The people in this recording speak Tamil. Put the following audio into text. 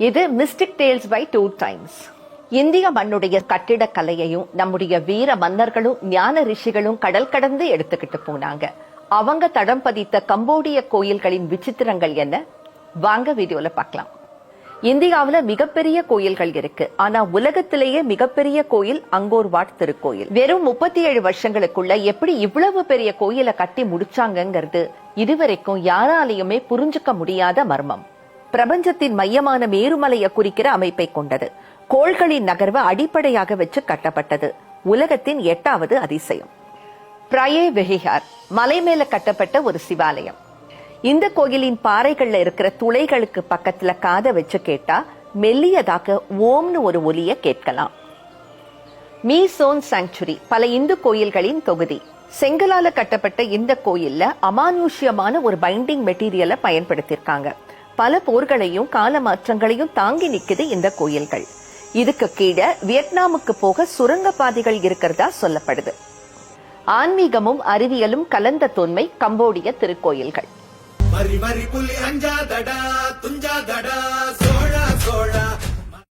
இது மிஸ்டிக் டேல்ஸ் பை 2 டைம்ஸ். இந்திய மண்ணுடைய கட்டிடக்கலையையும் நம்முடைய வீர மன்னர்களும் ஞான ரிஷிகளும் கடல் கடந்து எடுத்துக்கிட்டு போனாங்க. அவங்க தடம் பதித்த கம்போடிய கோயில்களின் விசித்திரங்கள் என்ன? வாங்க வீடியோல பார்க்கலாம். இந்தியாவில மிகப்பெரிய கோயில்கள் இருக்கு. ஆனா உலகத்திலேயே மிகப்பெரிய கோயில் அங்கோர் வாட் திருக்கோயில். வெறும் 37 வருஷங்களுக்குள்ள எப்படி இவ்வளவு பெரிய கோயிலை கட்டி முடிச்சாங்கிறது இதுவரைக்கும் யாராலையுமே புரிஞ்சுக்க முடியாத மர்மம். பிரபஞ்சத்தின் மையமான மேருமலையை குறிக்கிற அமைப்பை கொண்டது. கோள்களின் நகர்வை அடிப்படையாக வச்சு கட்டப்பட்டது. உலகத்தின் 8வது அதிசயம். பிரயே வெஹிஹார் மலை மேல கட்டப்பட்ட ஒரு சிவாலயம். இந்த கோயிலின் பாறைகள்ல இருக்கிற துளைகளுக்கு பக்கத்துல காதை வச்சு கேட்டா மெல்லியதாக ஓம்னு ஒரு ஒலிய கேட்கலாம். மீசோன் சாங்சுரி பல இந்து கோயில்களின் தொகுதி. செங்கலால கட்டப்பட்ட இந்த கோயில்ல அமானுஷ்யமான ஒரு பைண்டிங் மெட்டீரியலை பயன்படுத்தியிருக்காங்க. பல போர்களையும் கால மாற்றங்களையும் தாங்கி நிக்குது இந்த கோயில்கள். இதுக்கு கீழே வியட்நாமுக்கு போக சுரங்க பாதைகள் இருக்கிறதா சொல்லப்படுது. ஆன்மீகமும் அறிவியலும் கலந்த தொன்மை கம்போடிய திருக்கோயில்கள். மரி மரி புலி அஞ்சாதடா துஞ்சாதடா சோழா சோழா